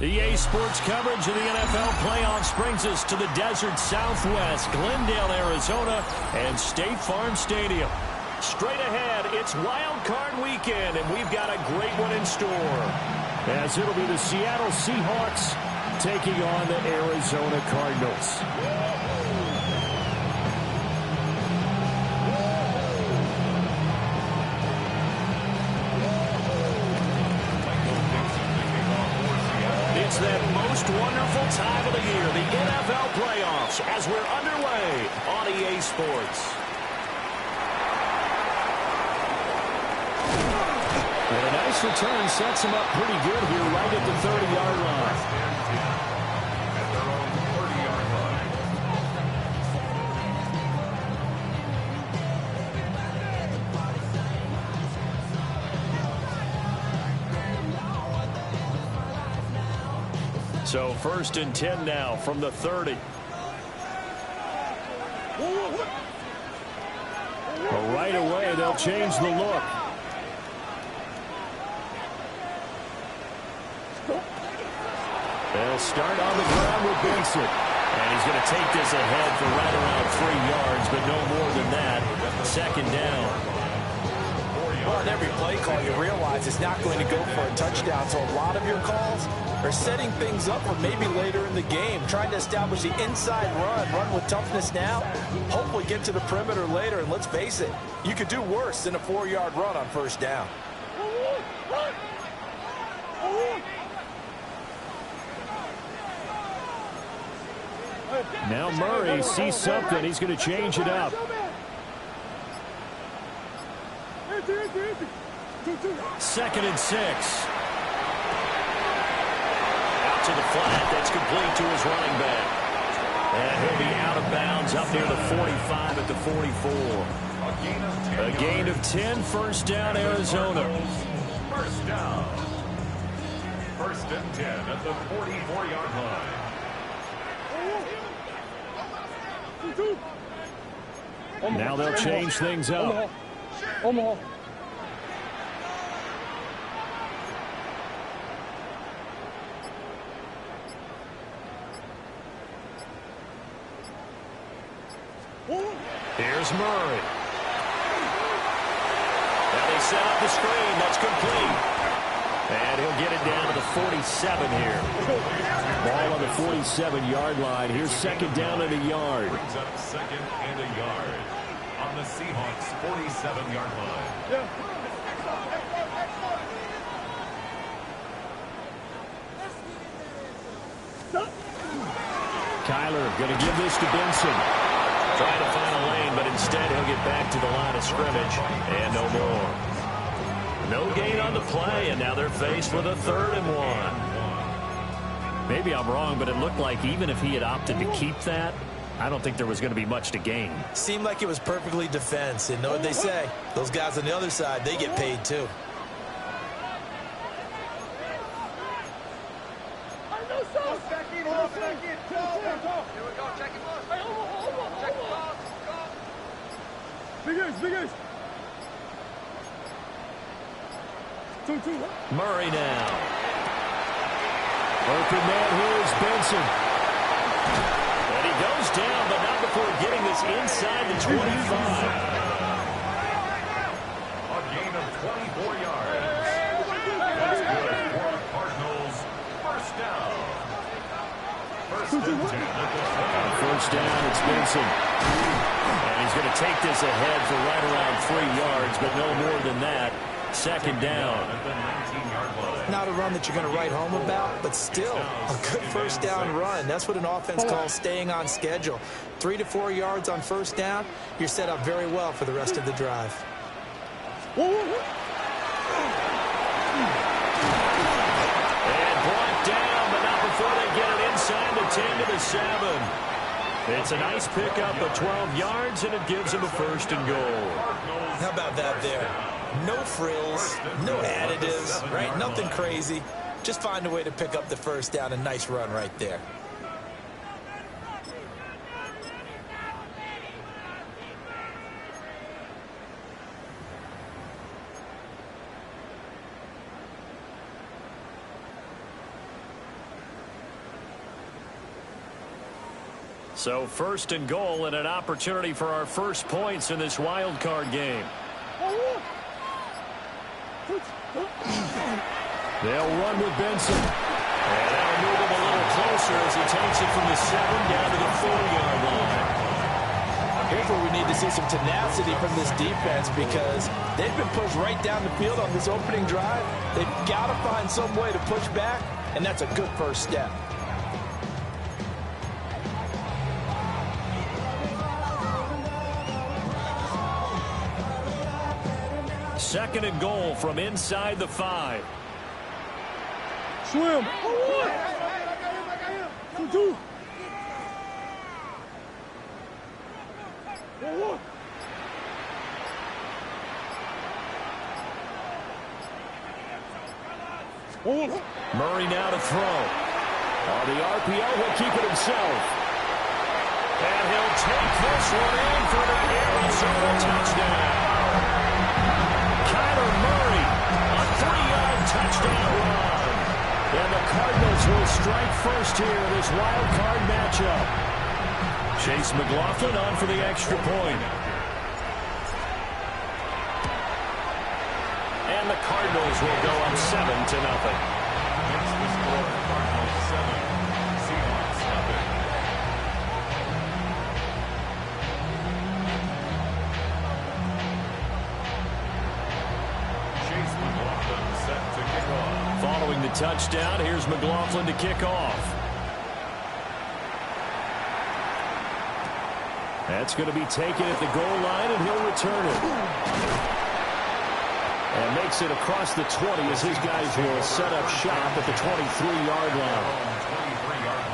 EA Sports coverage of the NFL playoffs brings us to the desert Southwest, Glendale, Arizona, and State Farm Stadium. Straight ahead, it's Wild Card Weekend, and we've got a great one in store, as it'll be the Seattle Seahawks taking on the Arizona Cardinals. It's that most wonderful time of the year, the NFL playoffs, as we're underway on EA Sports. And a nice return sets him up pretty good here right at the 30-yard line. At their own 30-yard line. So 1st and 10 now from the 30. Well, right away, they'll change the look. They'll start on the ground with Benson. And he's going to take this ahead for right around 3 yards, but no more than that. 2nd down. Well, in every play call, you realize it's not going to go for a touchdown. So a lot of your calls are setting things up for maybe later in the game, trying to establish the inside run with toughness now, hopefully get to the perimeter later. And let's face it, you could do worse than a 4-yard run on 1st down. Now Murray sees something. He's going to change it up. 2nd and 6. Out to the flat. That's complete to his running back. And he'll be out of bounds up near the 45 at the 44. A gain of 10, 1st down, Arizona. 1st down. 1st and 10 at the 44-yard line. Now they'll change things up. Here's Murray. Now they set up the screen. That's complete. And he'll get it down to the 47 here. Ball on the 47-yard line. Here's 2nd down and a yard. Brings up 2nd and a yard on the Seahawks 47-yard line. Kyler going to give this to Benson. Trying to find a lane, but instead he'll get back to the line of scrimmage. And no more. No gain on the play, and now they're faced with a 3rd and 1. Maybe I'm wrong, but it looked like even if he had opted to keep that, I don't think there was going to be much to gain. Seemed like it was perfectly defense. And know what they say? Those guys on the other side, they get paid too. Murray now. Open man here is Benson. And he goes down, but not before getting this inside the 25. A gain of 24 yards. That's good for the Cardinals. 1st down. 1st and 10 at the 20. On 1st down, it's Benson. And he's going to take this ahead for right around 3 yards, but no more than that. 2nd down. At the 19-yard line. Not a run that you're going to write home about, but still a good 1st down run. That's what an offense calls staying on schedule. 3 to 4 yards on 1st down, you're set up very well for the rest of the drive. And brought down, but not before they get it inside the 10 to the 7. It's a nice pickup of 12 yards, and it gives them a 1st and goal. How about that there? No frills, no additives, right? Nothing crazy. Just find a way to pick up the 1st down. A nice run right there. So first and goal and an opportunity for our first points in this wild card game. They'll run with Benson. And that'll move him a little closer as he takes it from the 7 down to the 40-yard line. Here's where we need to see some tenacity from this defense because they've been pushed right down the field on this opening drive. They've got to find some way to push back, and that's a good first step. Second and goal from inside the 5. Swim. Two. Murray now to throw. On the RPO, he'll keep it himself. And he'll take this one in for the Arizona touchdown. Kyler Murray, a 3-yard touchdown run. And the Cardinals will strike first here in this wild card matchup. Chase McLaughlin on for the extra point. And the Cardinals will go up 7-0. It's the score, Cardinals 7, Seahawks nothing. Chase McLaughlin set to kick off. Following the touchdown, here's McLaughlin to kick off. That's going to be taken at the goal line, and he'll return it. And makes it across the 20 as his guys will set up shop at the 23-yard line. 23-yard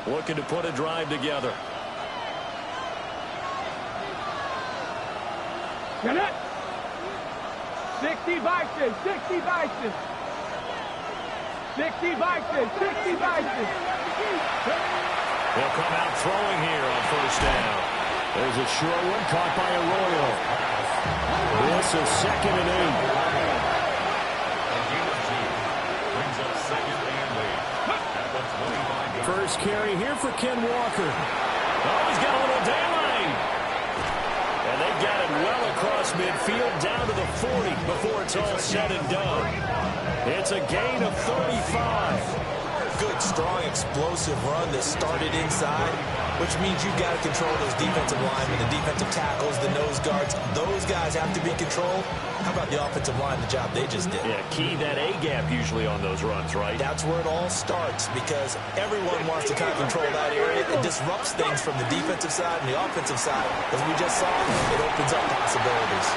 line. Looking to put a drive together. Get it. 60 Vikings. 60 Vikings. 60 Vikings. 60 Vikings. They'll come out throwing here on first down. There's a short one caught by Arroyo. This is 2nd and 8. Brings up 2nd and 8 at the 25-yard. First carry here for Ken Walker. Oh, he's got a little daylight. And they've got it well across midfield down to the 40 before it's all said and done. It's a gain of 35. Good, strong, explosive run that started inside, which means you've got to control those defensive linemen, the defensive tackles, the nose guards. Those guys have to be controlled. How about the offensive line, the job they just did? Yeah, key that A-gap usually on those runs, right? That's where it all starts because everyone wants to kind of control that area. It disrupts things from the defensive side and the offensive side. As we just saw, it opens up possibilities.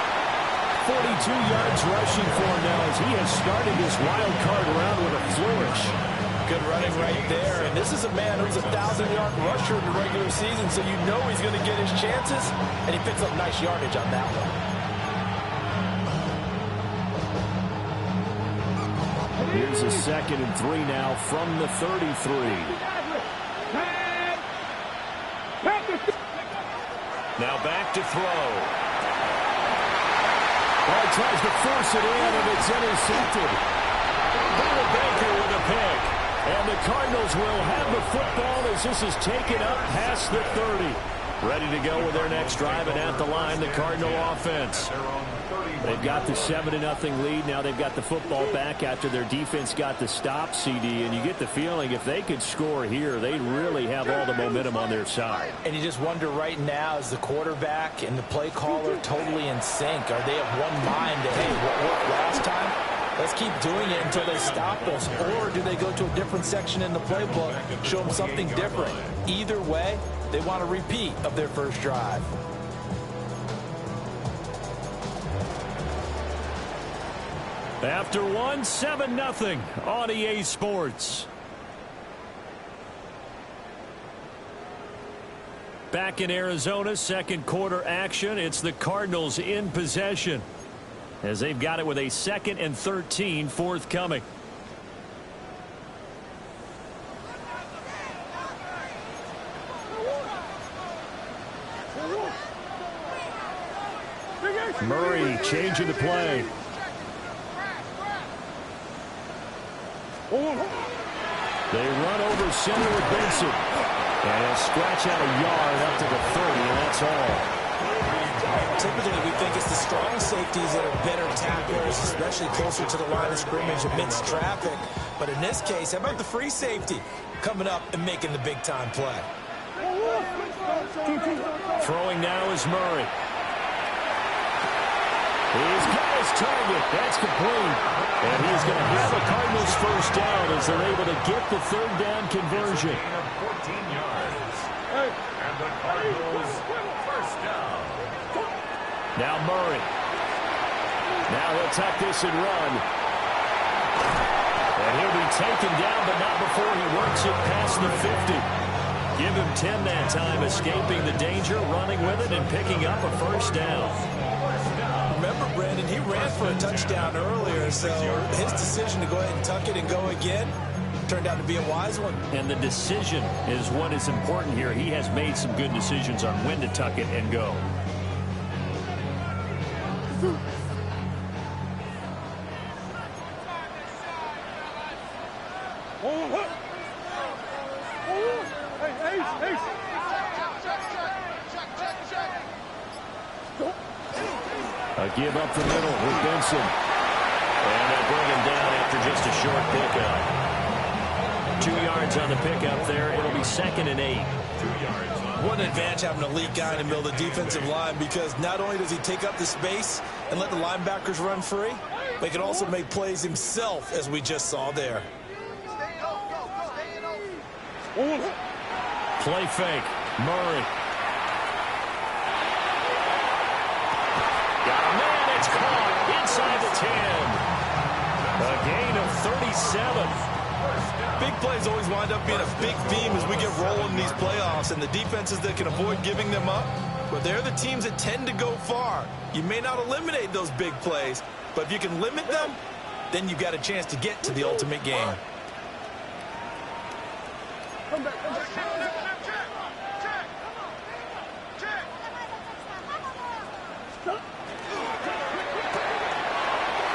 42 yards rushing for him now as he has started this wild card round with a flourish. Good running right there. And this is a man who's a 1,000-yard rusher in the regular season, so you know he's going to get his chances. And he picks up nice yardage on that one. Here's a 2nd and 3 now from the 33. Now back to throw. Well, he tries to force it in, and it's intercepted. Little Baker with a pick. And the Cardinals will have the football as this is taken up past the 30. Ready to go with their next drive, and at the line, the Cardinal offense. They've got the 7-0 lead. Now they've got the football back after their defense got the stop, CD. And you get the feeling if they could score here, they'd really have all the momentum on their side. And you just wonder right now, is the quarterback and the play caller totally in sync? Are they of one mind that, hey, what worked last time? Let's keep doing it until they stop us. Or do they go to a different section in the playbook, show them something different? Either way, they want a repeat of their first drive. After one, 7-0 on EA Sports. Back in Arizona, second quarter action. It's the Cardinals in possession as they've got it with a 2nd and 13 forthcoming. Murray changing the play. They run over center with Benson. And he'll scratch out a yard up to the 30, and that's all. Typically, we think it's the strong safeties that are better tacklers, especially closer to the line of scrimmage amidst traffic. But in this case, how about the free safety coming up and making the big-time play? Throwing now is Murray. He's got his target. That's complete. And he's going to have a Cardinals first down as they're able to get the third down conversion. 14 yards. And the Cardinals first down. Now Murray. Now he'll tuck this and run. And he'll be taken down, but not before he works it past the 50. Give him 10 that time, escaping the danger, running with it, and picking up a first down. Remember, Brandon, he ran for a touchdown earlier, so his decision to go ahead and tuck it and go again turned out to be a wise one. And the decision is what is important here. He has made some good decisions on when to tuck it and go. A give up the middle with Benson. And they'll bring him down after just a short pickup. 2 yards on the pickup there. It'll be 2nd and 8. 2 yards. What an advantage having an elite guy in the middle of the defensive line, because not only does he take up the space and let the linebackers run free, but he can also make plays himself, as we just saw there. Play fake. Murray. Got a man. It's caught inside the 10. A gain of 37. Big plays always wind up being a big theme as we get rolling in these playoffs, and the defenses that can avoid giving them up, but they're the teams that tend to go far. You may not eliminate those big plays, but if you can limit them, then you've got a chance to get to the ultimate game.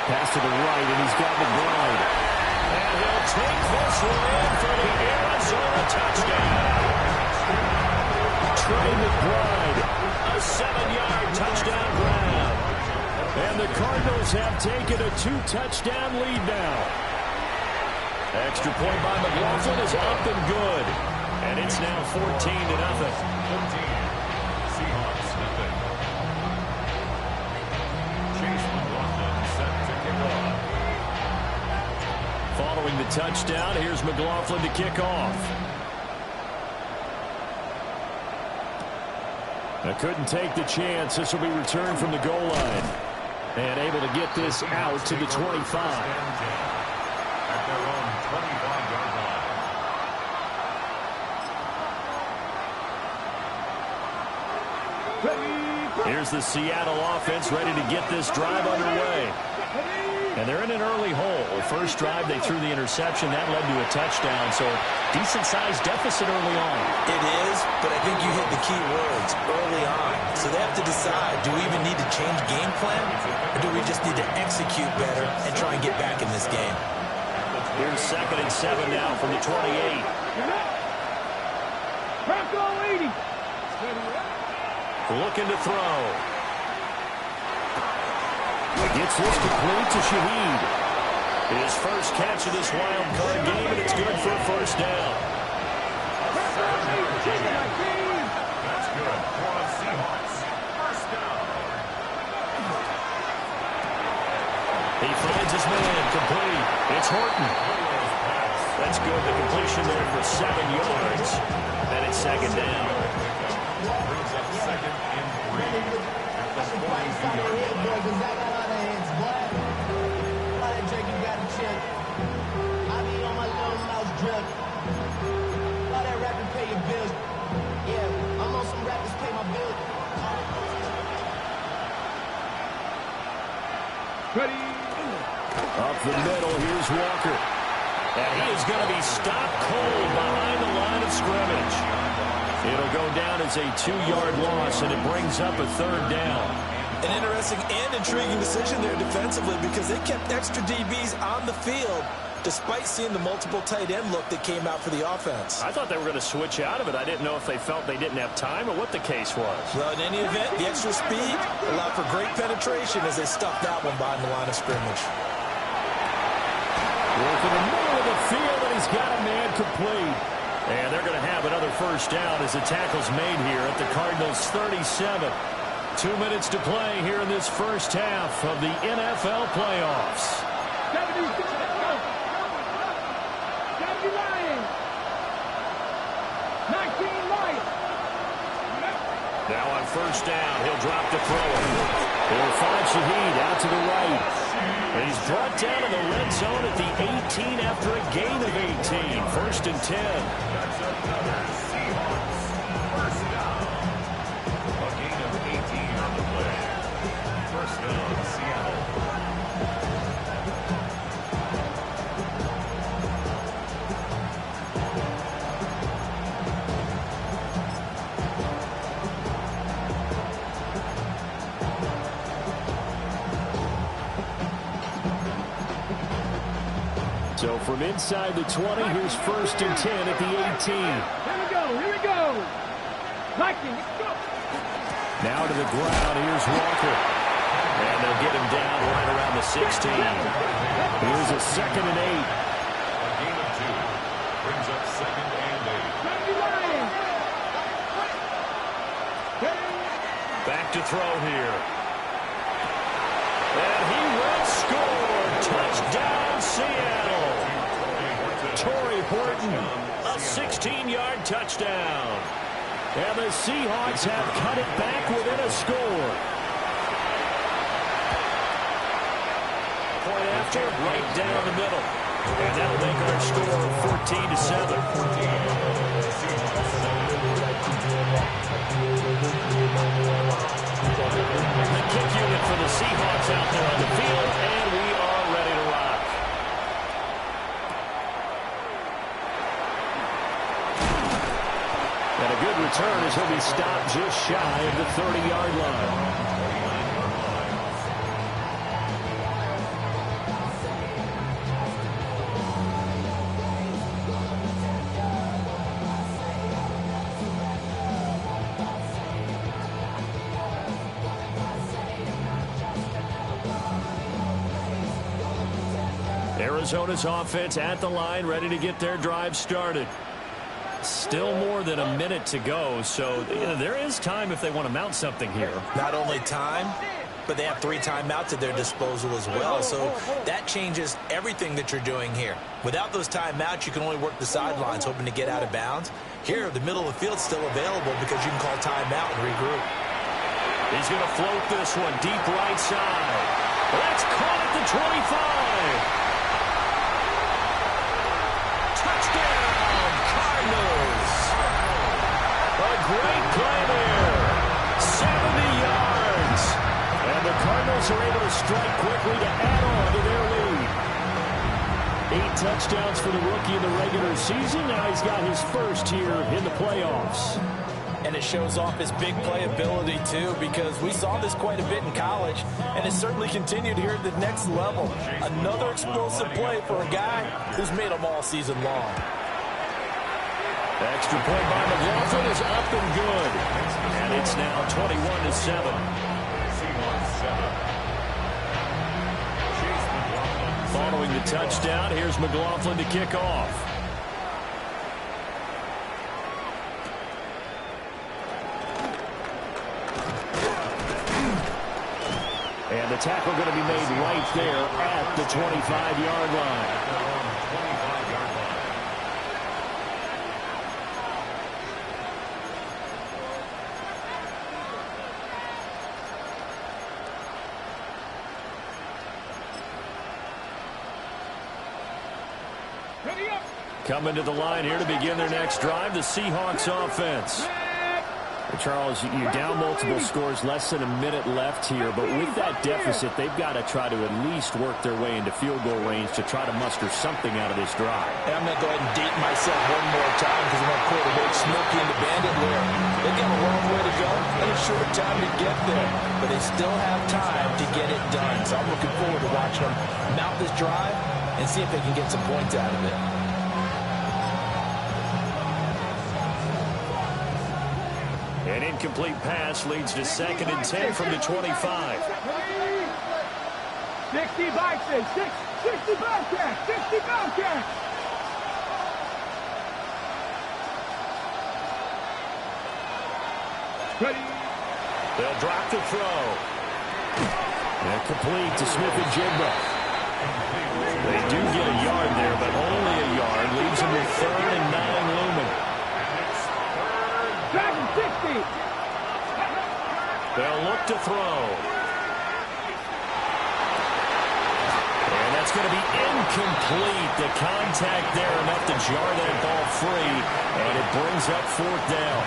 Pass to the right, and he's got McBride. And he'll take this one in for the Arizona touchdown. Trey McBride, a 7-yard touchdown grab. And the Cardinals have taken a 2-touchdown lead now. Extra point by McLaughlin is up and good. And it's now 14-0. 14. Seahawks nothing. Chase McLaughlin set to kick off. Following the touchdown, here's McLaughlin to kick off. I couldn't take the chance. This will be returned from the goal line. And able to get this out to the 25. At their own 25-yard line. Here's the Seattle offense ready to get this drive underway. And they're in an early hole. First drive, they threw the interception. That led to a touchdown, so decent-sized deficit early on. It is, but I think you hit the key words, early on. So they have to decide, do we even need to change game plan, or do we just need to execute better and try and get back in this game? Here's 2nd and 7 now from the 28. Looking to throw. He gets this complete to Shaheed. His first catch of this wild card game, and it's good for a first down. That's good for the Seahawks. First down. He finds his man, complete. It's Horton. That's good. The completion there for 7 yards. And it's 2nd down. Brings up 2nd and 3. At the 42-yard line. Up the middle, here's Walker. And he is going to be stopped cold behind the line of scrimmage. It'll go down as a 2-yard loss, and it brings up a 3rd down. An interesting and intriguing decision there defensively because they kept extra DBs on the field despite seeing the multiple tight end look that came out for the offense. I thought they were going to switch out of it. I didn't know if they felt they didn't have time or what the case was. Well, in any event, the extra speed allowed for great penetration as they stuffed that one behind the line of scrimmage. Working the middle of the field, and he's got a man complete. And they're going to have another first down as the tackle's made here at the Cardinals' 37. 2 minutes to play here in this first half of the NFL playoffs. 70 Lions. 19 Lions. Now on first down, he'll drop the throw. He'll find Shaheed out to the right. And he's brought down in the red zone at the 18 after a gain of 18. First and 10. That's another Seahawks first down. A gain of 18 on the play. First down, Seattle. So from inside the 20, here's first and 10 at the 18. Here we go. Vikings, go. Now to the ground, here's Walker. And they'll get him down right around the 16. Here's a second and 8. A gain of 2 brings up second and 70 Lions. Back to throw here. And he will score. Touchdown, Seattle. Torrey Horton, a 16-yard touchdown. And the Seahawks have cut it back within a score. Point after, right down the middle. And that'll make our score 14-7. The kick unit for the Seahawks out there on the field, and we are ready to rock. And a good return as he'll be stopped just shy of the 30-yard line. Arizona's offense at the line, ready to get their drive started. Still more than a minute to go, so there is time if they want to mount something here. Not only time, but they have 3 timeouts at their disposal as well, so that changes everything that you're doing here. Without those timeouts, you can only work the sidelines, hoping to get out of bounds. Here, the middle of the field's still available because you can call timeout and regroup. He's going to float this one deep right side. That's caught at the 25. Touchdown, Cardinals. A great play there. 70 yards. And the Cardinals are able to strike quickly to add on to their lead. 8 touchdowns for the rookie in the regular season. Now he's got his first here in the playoffs. And it shows off his big playability, too, because we saw this quite a bit in college, and it's certainly continued here at the next level. Another explosive play for a guy who's made them all season long. Extra point by McLaughlin is up and good. And it's now 21-7. Following the touchdown, here's McLaughlin to kick off. And the tackle going to be made right there at the 25-yard line. Coming to the line here to begin their next drive, the Seahawks offense. Charles, you're down multiple scores, less than a minute left here, but with that deficit, they've got to try to at least work their way into field goal range to try to muster something out of this drive. And I'm going to go ahead and date myself one more time because I'm going to quarterback Smokey and the Bandit layer. They've got a long way to go and a short time to get there, but they still have time to get it done. So I'm looking forward to watching them mount this drive and see if they can get some points out of it. An incomplete pass leads to 2nd and 10 from the 25. 60 Vikings, 60 Bobcats, 60 Bobcats. Ready. They'll drop the throw. And complete to Smith-Njigba. They do get a yard there, but only a yard. Leaves them with 3rd and 9 looming. Dragon 60. They'll look to throw. And that's going to be incomplete. The contact there enough to jar that ball free, and it brings up 4th down.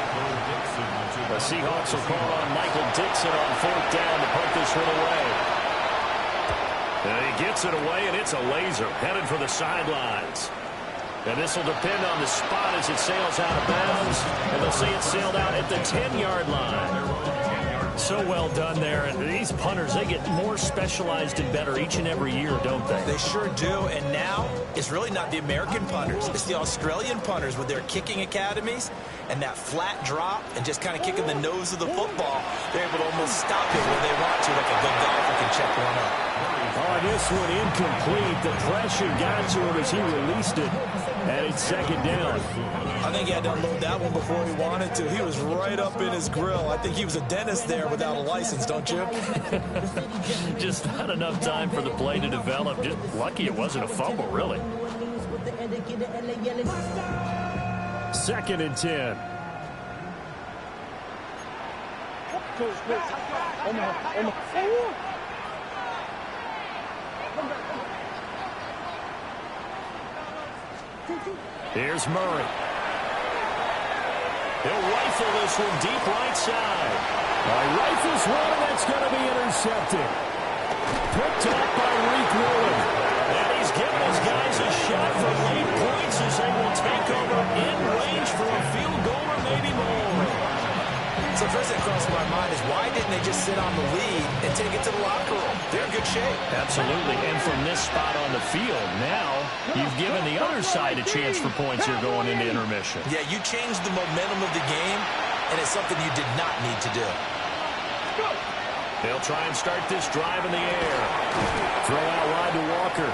The Seahawks will call on Michael Dixon on 4th down to put this one away. And he gets it away, and it's a laser headed for the sidelines. And this will depend on the spot as it sails out of bounds. And they'll say it sailed out at the 10-yard line. So well done there. And these punters, they get more specialized and better each and every year, don't they? They sure do. And now it's really not the American punters. It's the Australian punters with their kicking academies and that flat drop and just kind of kicking the nose of the football. They're able to almost stop it where they want to, like a good golfer can check one up. Oh, this one incomplete. The pressure got to him as he released it. And it's 2nd down. I think he had to unload that one before he wanted to. He was right up in his grill. I think he was a dentist there without a license, don't you? Just not enough time for the play to develop. Just lucky it wasn't a fumble, really. 2nd and 10. Here's Murray. He'll rifle this one deep right side. Rifles one, and that's going to be intercepted. Picked up by Reek Woolen. And he's giving his guys a shot for lead points as they will take over in range for a field goal or maybe more. So first thing that crossed my mind is why didn't they just sit on the lead and take it to the locker room? They're in good shape. Absolutely. And from this spot on the field, now you've given the other side a chance for points here going into intermission. Yeah, you changed the momentum of the game, and it's something you did not need to do. They'll try and start this drive in the air. Throw out wide to Walker.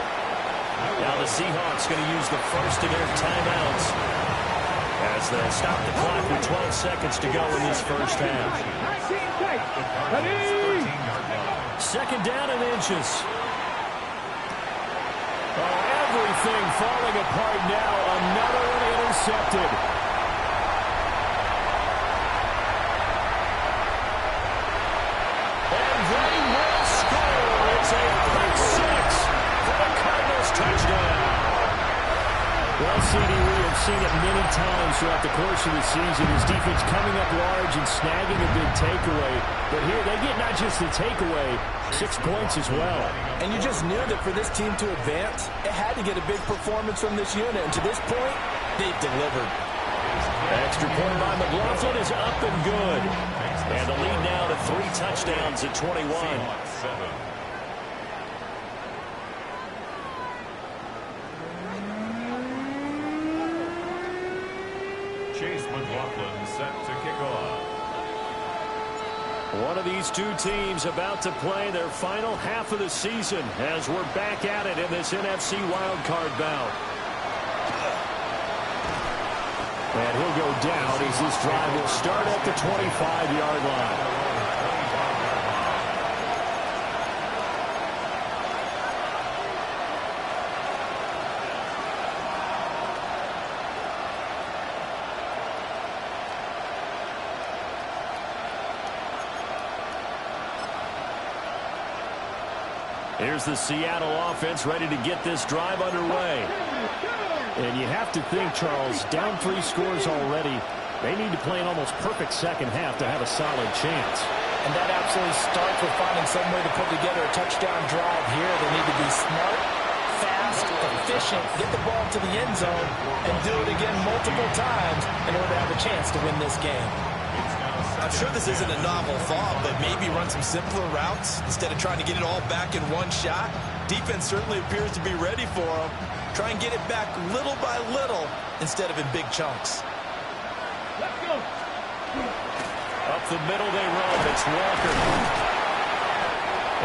Now the Seahawks going to use the first of their timeouts as they'll stop the clock with 12 seconds to go in this first half. 2nd down and inches. Oh, everything falling apart now. Another one intercepted. And they will score. It's a pick 6 for the Cardinals touchdown. Well, CD, we have seen it many times throughout the course of the season. His defense coming up large and snagging a big takeaway. But here they get not just the takeaway, 6 points as well. And you just knew that for this team to advance, it had to get a big performance from this unit. And to this point, they've delivered. Extra point by McLaughlin is up and good. And the lead now to 3 touchdowns at 21. Chase McLaughlin set to kick off. One of these two teams about to play their final half of the season as we're back at it in this NFC wildcard bout. And he'll go down as this drive will start at the 25-yard line. Here's the Seattle offense ready to get this drive underway. And you have to think, Charles, down 3 scores already. They need to play an almost perfect second half to have a solid chance. And that absolutely starts with finding some way to put together a touchdown drive here. They need to be smart, fast, efficient, get the ball to the end zone, and do it again multiple times in order to have a chance to win this game. I'm sure this isn't a novel thought, but maybe run some simpler routes instead of trying to get it all back in one shot. Defense certainly appears to be ready for him. Try and get it back little by little instead of in big chunks. Let's go. Up the middle they run. It's Walker.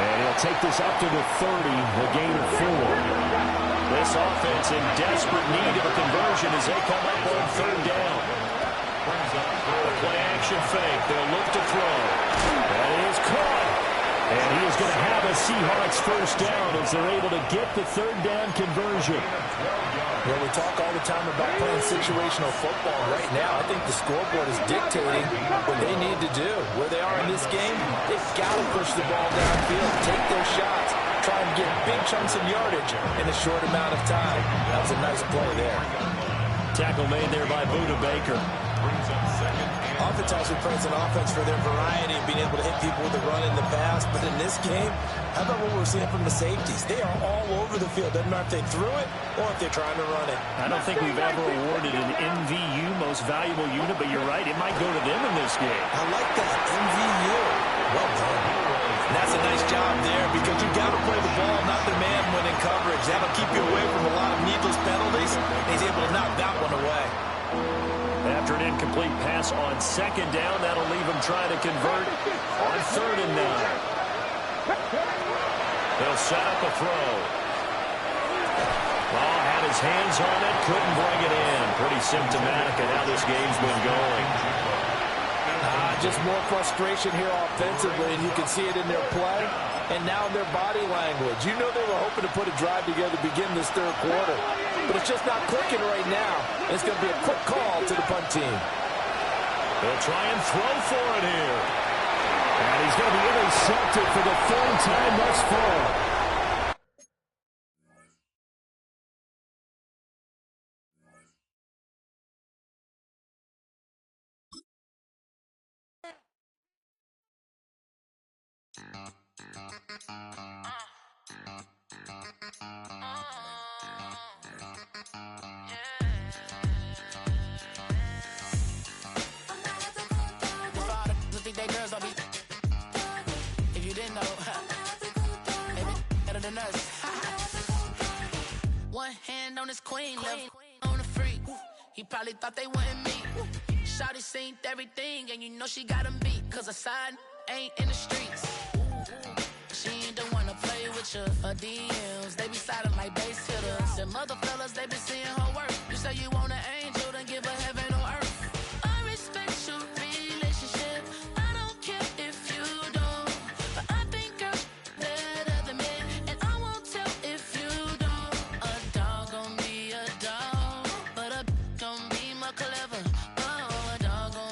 And he'll take this up to the 30, a gain of 4. This offense in desperate need of a conversion as they come up on third down. The play action fake. They'll look to throw. That is caught. And he is going to have a Seahawks first down as they're able to get the third down conversion. Well, we talk all the time about playing situational football. Right now, I think the scoreboard is dictating what they need to do. Where they are in this game, they've got to push the ball downfield, take their shots, try and get big chunks of yardage in a short amount of time. That was a nice play there. Tackle made there by Buda Baker. Oftentimes we praise an offense for their variety of being able to hit people with the run in the pass, but in this game, how about what we're seeing from the safeties? They are all over the field. Doesn't matter if they threw it or if they're trying to run it. I don't think we've ever awarded an MVU, most valuable unit, but you're right, it might go to them in this game. I like that, MVU. Well done. And that's a nice job there because you've got to play the ball, not the man when in coverage. That'll keep you away from a lot of needless penalties. He's able to knock that one away. After an incomplete pass on second down, that'll leave him trying to convert on 3rd and 9. They'll set up a throw. Well, had his hands on it, couldn't bring it in. Pretty symptomatic of how this game's been going. Just more frustration here offensively, and you can see it in their play and now in their body language. You know they were hoping to put a drive together to begin this third quarter, but it's just not clicking right now. It's going to be a quick call to the punt team. They'll try and throw for it here. And he's going to be intercepted for the 3rd time thus far. If you didn't know, they be better than us. One hand on his queen, left on the freak. He probably thought they wouldn't meet. Shawty seen everything, and you know she got him beat. Cause her side ain't in the streets. She ain't the one to play with you. Her DMs, they be sliding like base hitters. And mother fellas, they be seeing her work. You say you want an angel, then give her